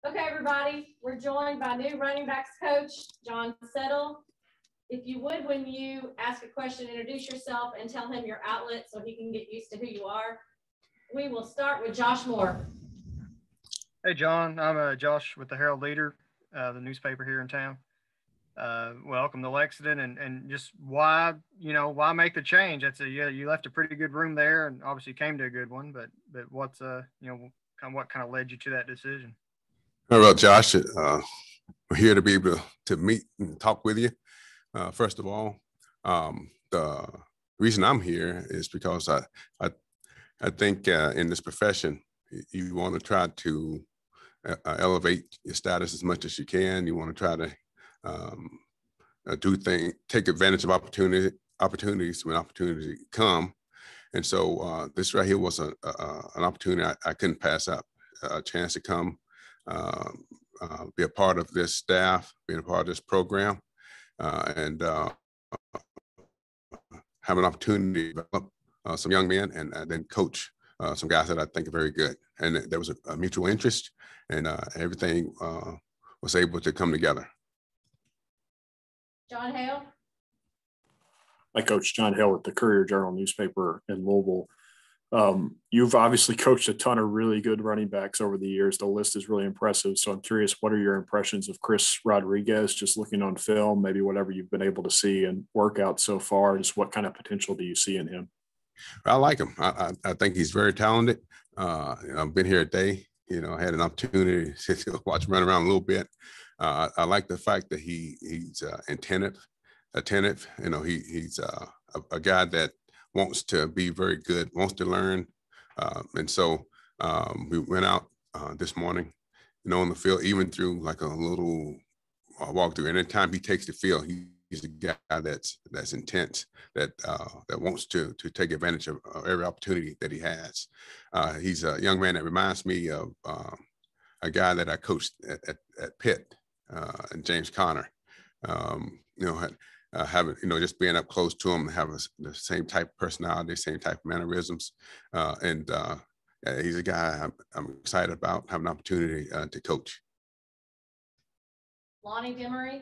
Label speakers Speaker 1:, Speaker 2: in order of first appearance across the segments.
Speaker 1: Okay, everybody, we're joined by new running backs coach, John Settle. If you would, when you ask a question, introduce yourself and tell him your outlet so he can get used to who you are. We will start with Josh Moore.
Speaker 2: Hey, John. I'm Josh with the Herald Leader, the newspaper here in town. Welcome to Lexington, and just why make the change? You left a pretty good room there, and obviously came to a good one. But what's what kind of led you to that decision?
Speaker 3: Well, Josh, we're here to be able to meet and talk with you. First of all, the reason I'm here is because I think in this profession, you want to try to elevate your status as much as you can. You want to try to take advantage of opportunities when opportunities come. And so this right here was an opportunity I couldn't pass up, a chance to come be a part of this staff, being a part of this program, and have an opportunity to develop some young men and then coach some guys that I think are very good. And there was a mutual interest, and everything was able to come together.
Speaker 1: John Hale.
Speaker 4: I coach John Hale with the Courier-Journal newspaper in Louisville. You've obviously coached a ton of really good running backs over the years. The list is really impressive. So I'm curious, what are your impressions of Chris Rodriguez, just looking on film, maybe whatever you've been able to see and work out so far? Just what kind of potential do you see in him?
Speaker 3: I like him. I think he's very talented. I've been here a day. I had an opportunity to watch him run around a little bit. I like the fact that he's attentive. He's a guy that wants to be very good, wants to learn. And so we went out this morning, on the field, even through like a little walkthrough. And anytime he takes the field, he's a guy that's intense, that wants to take advantage of every opportunity that he has. He's a young man that reminds me of a guy that I coached at Pitt, and James Conner. Having, just being up close to him, having the same type of personality, same type of mannerisms. And he's a guy I'm excited about having an opportunity to coach.
Speaker 1: Lonnie Demery.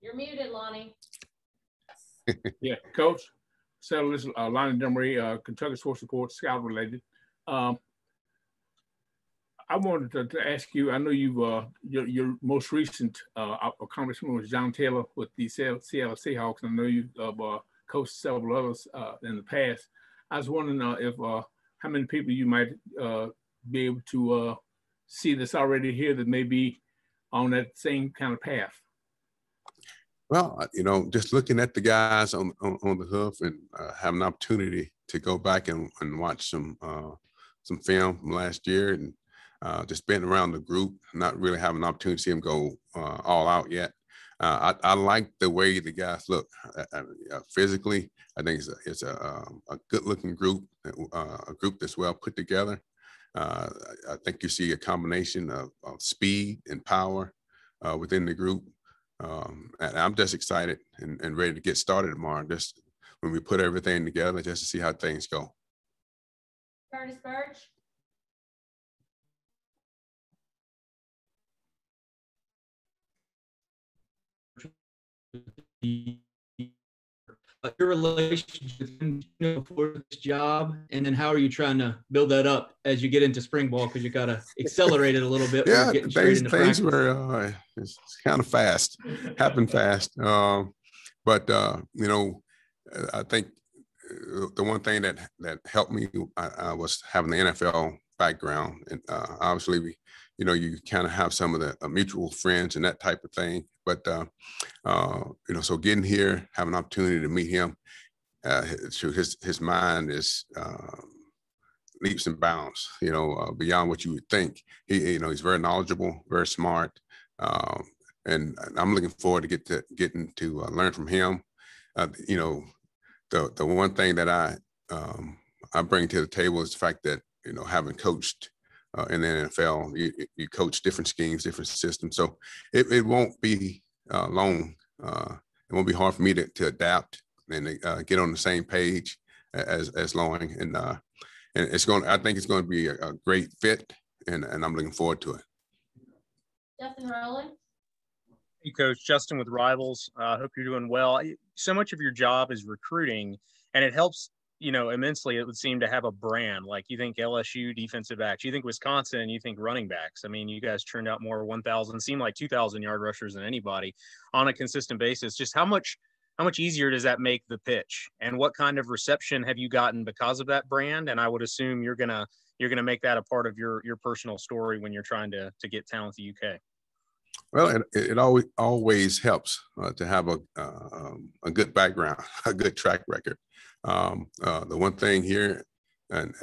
Speaker 1: You're muted, Lonnie.
Speaker 5: Yeah, Coach. So this is Lonnie Demery, Kentucky Sports Report, scout related. I wanted to ask you, I know you've your most recent accomplishment was John Taylor with the Seattle Seahawks. I know you've coached several others in the past. I was wondering if how many people you might be able to see that's already here that may be on that same kind of path.
Speaker 3: Well, just looking at the guys on the hoof and having an opportunity to go back and watch some film from last year, and just being around the group, not really having an opportunity to see them go all out yet. I like the way the guys look physically. I think it's a good-looking group, a group that's well put together. I think you see a combination of speed and power within the group. And I'm just excited and ready to get started tomorrow, just when we put everything together, just to see how things go.
Speaker 1: Curtis Birch.
Speaker 6: Your relationship before this job, and then how are you trying to build that up as you get into spring ball, because you got to accelerate it a little bit.
Speaker 3: Yeah, things were it's kind of fast, happened fast. But I think the one thing that helped me was having the NFL background, and obviously you kind of have some of the mutual friends and that type of thing. But, so getting here, having an opportunity to meet him, his mind is leaps and bounds, beyond what you would think. He's very knowledgeable, very smart. And I'm looking forward to getting to learn from him. The one thing that I bring to the table is the fact that, having coached in the NFL, you coach different schemes, different systems. So it won't be long. It won't be hard for me to adapt and get on the same page as Loing. and I think it's going to be a great fit, and I'm looking forward to it.
Speaker 1: Justin Rowland.
Speaker 7: Hey, Coach. Justin with Rivals. Hope you're doing well. So much of your job is recruiting, and it helps, immensely, it would seem, to have a brand. Like, you think LSU defensive backs, you think Wisconsin, you think running backs. I mean, you guys turned out more 1,000, seem like 2,000 yard rushers than anybody on a consistent basis. Just how much easier does that make the pitch, and what kind of reception have you gotten because of that brand? And I would assume you're gonna make that a part of your personal story when you're trying to get talent to UK.
Speaker 3: Well, it always helps to have a good background, a good track record. The one thing here, and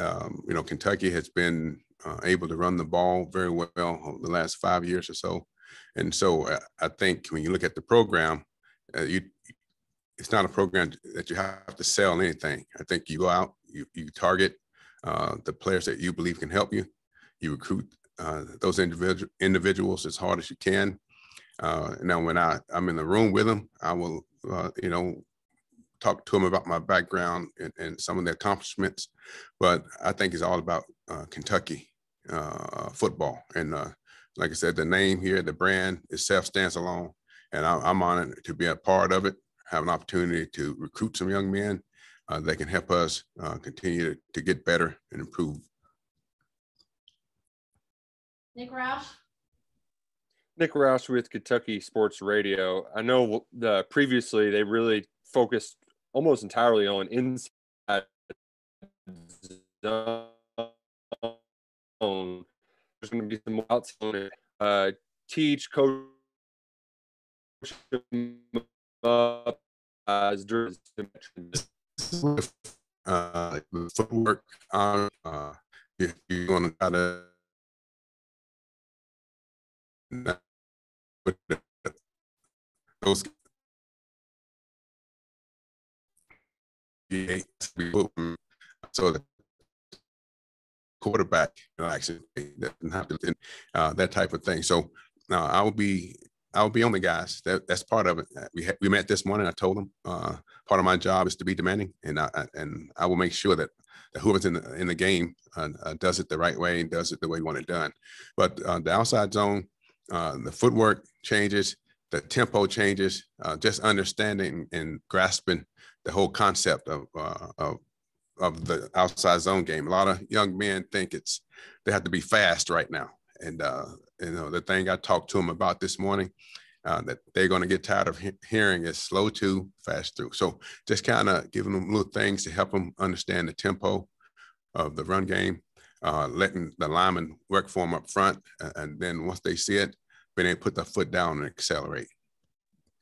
Speaker 3: Kentucky has been able to run the ball very well over the last 5 years or so, and so I think when you look at the program, it's not a program that you have to sell anything. I think you go out, you target the players that you believe can help you. You recruit those individuals as hard as you can. Now, when I'm in the room with them, I will, talk to them about my background and some of the accomplishments. But I think it's all about Kentucky football. And like I said, the name here, the brand itself stands alone. And I'm honored to be a part of it, have an opportunity to recruit some young men that can help us continue to get better and improve.
Speaker 1: Nick Roush.
Speaker 8: Nick Roush with Kentucky Sports Radio. I know previously they really focused almost entirely on inside zone. There's going to be some more outside. Teach, coach up as during
Speaker 3: the footwork. If you want to try to those so the quarterback actually doesn't have to that type of thing. So I will be on the guys. That's part of it. We met this morning. I told them part of my job is to be demanding, and I will make sure that whoever's in the game does it the right way and does it the way we want it done. But the outside zone, the footwork changes, the tempo changes, just understanding and grasping the whole concept of the outside zone game. A lot of young men think they have to be fast right now. And, the thing I talked to them about this morning, that they're going to get tired of hearing is slow to, fast through. So just kind of giving them little things to help them understand the tempo of the run game, letting the linemen work for them up front. And then once they see it, being able to put the foot down and accelerate.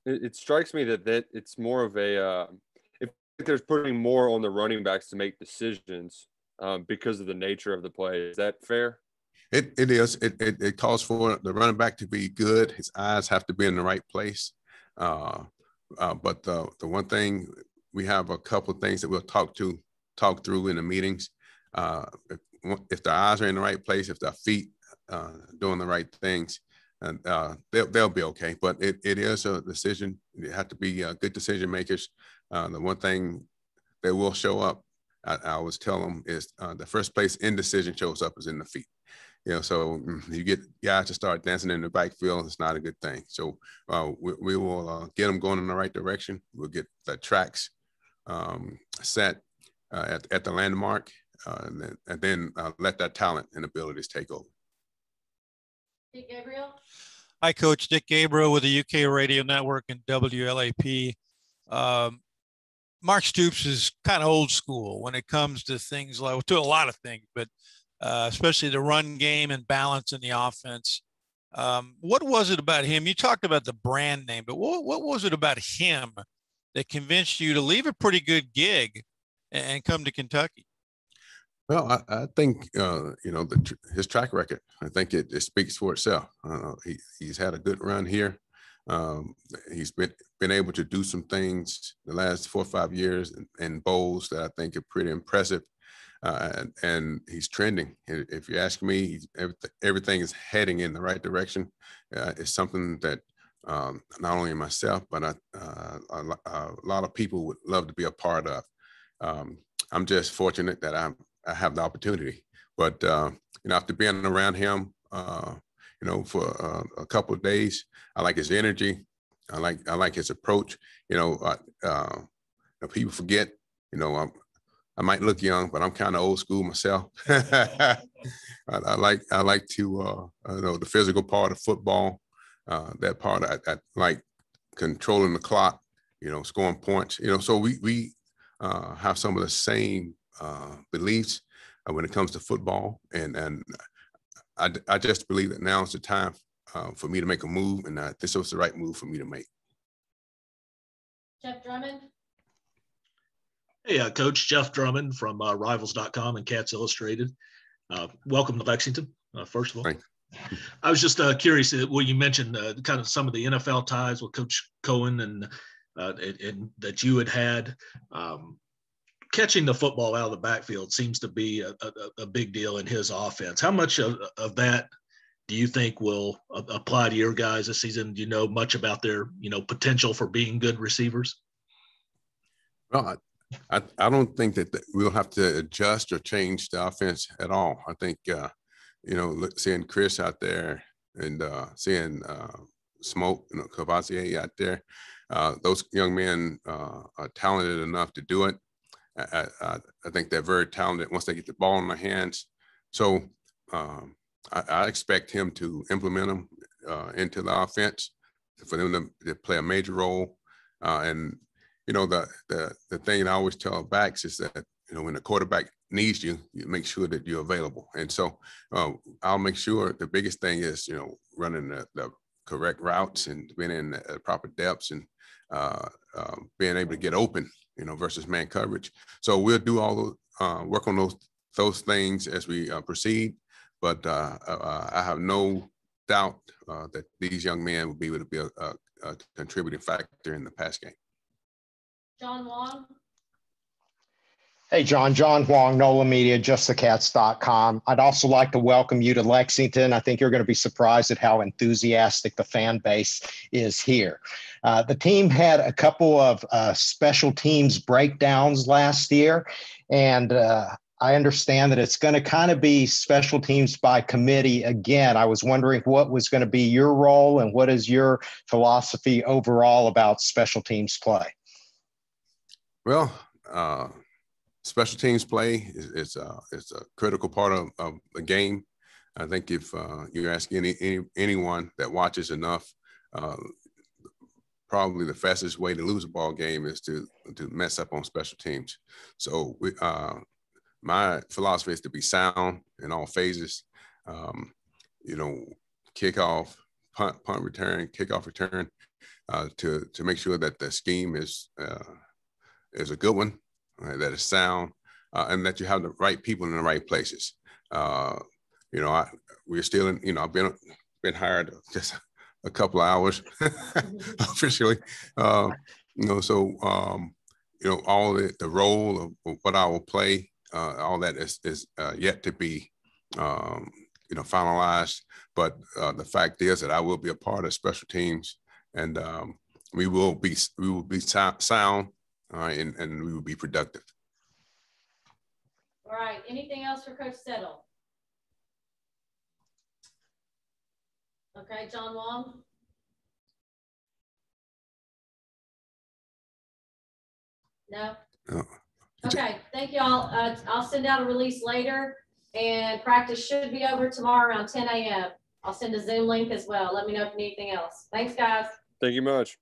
Speaker 8: It strikes me that it's more of a if there's putting more on the running backs to make decisions because of the nature of the play. Is that fair?
Speaker 3: It is. It calls for the running back to be good. His eyes have to be in the right place. But the one thing, we have a couple of things that we'll talk through in the meetings. If their eyes are in the right place, if their feet doing the right things, and they'll be okay. But it is a decision. You have to be good decision makers. The one thing that will show up, I always tell them, is the first place indecision shows up is in the feet. So you get guys to start dancing in the backfield, it's not a good thing. So we will get them going in the right direction. We'll get the tracks set at the landmark, and then let that talent and abilities take over.
Speaker 1: Dick Gabriel.
Speaker 9: Hi, Coach. Dick Gabriel with the UK Radio Network and WLAP. Mark Stoops is kind of old school when it comes to things like, to a lot of things, but especially the run game and balance in the offense. What was it about him? You talked about the brand name, but what was it about him that convinced you to leave a pretty good gig and come to Kentucky?
Speaker 3: Well, I think, his track record, I think it speaks for itself. He's had a good run here. He's been able to do some things the last 4 or 5 years in bowls that I think are pretty impressive. And he's trending. If you ask me, everything is heading in the right direction. It's something that not only myself, but a lot of people would love to be a part of. I'm just fortunate that I have the opportunity. But after being around him, for a couple of days, I like his energy. I like his approach. People forget, I might look young, but I'm kind of old school myself. I like to the physical part of football. That part I like controlling the clock, scoring points. So we have some of the same beliefs when it comes to football, and I just believe that now is the time for me to make a move, and this was the right move for me to make.
Speaker 1: Jeff Drummond.
Speaker 10: Hey, Coach Jeff Drummond from Rivals.com and Cats Illustrated. Welcome to Lexington, first of all.
Speaker 3: Thanks.
Speaker 10: I was just curious, you mentioned kind of some of the NFL ties with Coach Cohen and that you had. Catching the football out of the backfield seems to be a big deal in his offense. How much of that do you think will apply to your guys this season? Do you know much about their potential for being good receivers?
Speaker 3: Well, I don't think that we'll have to adjust or change the offense at all. I think, seeing Chris out there and seeing Smoke, Cavassier out there, those young men are talented enough to do it. I think they're very talented once they get the ball in their hands. So I expect him to implement them into the offense, for them to play a major role. And the thing that I always tell backs is that when the quarterback needs you, you make sure that you're available. And so I'll make sure the biggest thing is running the correct routes and being in the proper depths and being able to get open, versus man coverage. So we'll do all work on those things as we proceed. But I have no doubt that these young men will be able to be a contributing factor in the pass game.
Speaker 1: John Wong.
Speaker 11: Hey, John Huang, NOLA Media, justthecats.com. I'd also like to welcome you to Lexington. I think you're going to be surprised at how enthusiastic the fan base is here. The team had a couple of special teams breakdowns last year, and I understand that it's going to kind of be special teams by committee again. I was wondering what was going to be your role and what is your philosophy overall about special teams play? Well,
Speaker 3: special teams play is a critical part of the game. I think if you ask anyone that watches enough, probably the fastest way to lose a ball game is to mess up on special teams. So my philosophy is to be sound in all phases. Kickoff, punt return, kickoff return, to make sure that the scheme is a good one, that is sound, and that you have the right people in the right places. We're still in, I've been hired just a couple of hours officially, all the role of what I will play, all that is yet to be, finalized. But the fact is that I will be a part of special teams, and we will be sound, and we will be productive.
Speaker 1: All right. Anything else for Coach Settle? Okay, John Wong. No? Okay, thank you all. I'll send out a release later, and practice should be over tomorrow around 10 a.m. I'll send a Zoom link as well. Let me know if you need anything else. Thanks, guys.
Speaker 8: Thank you much.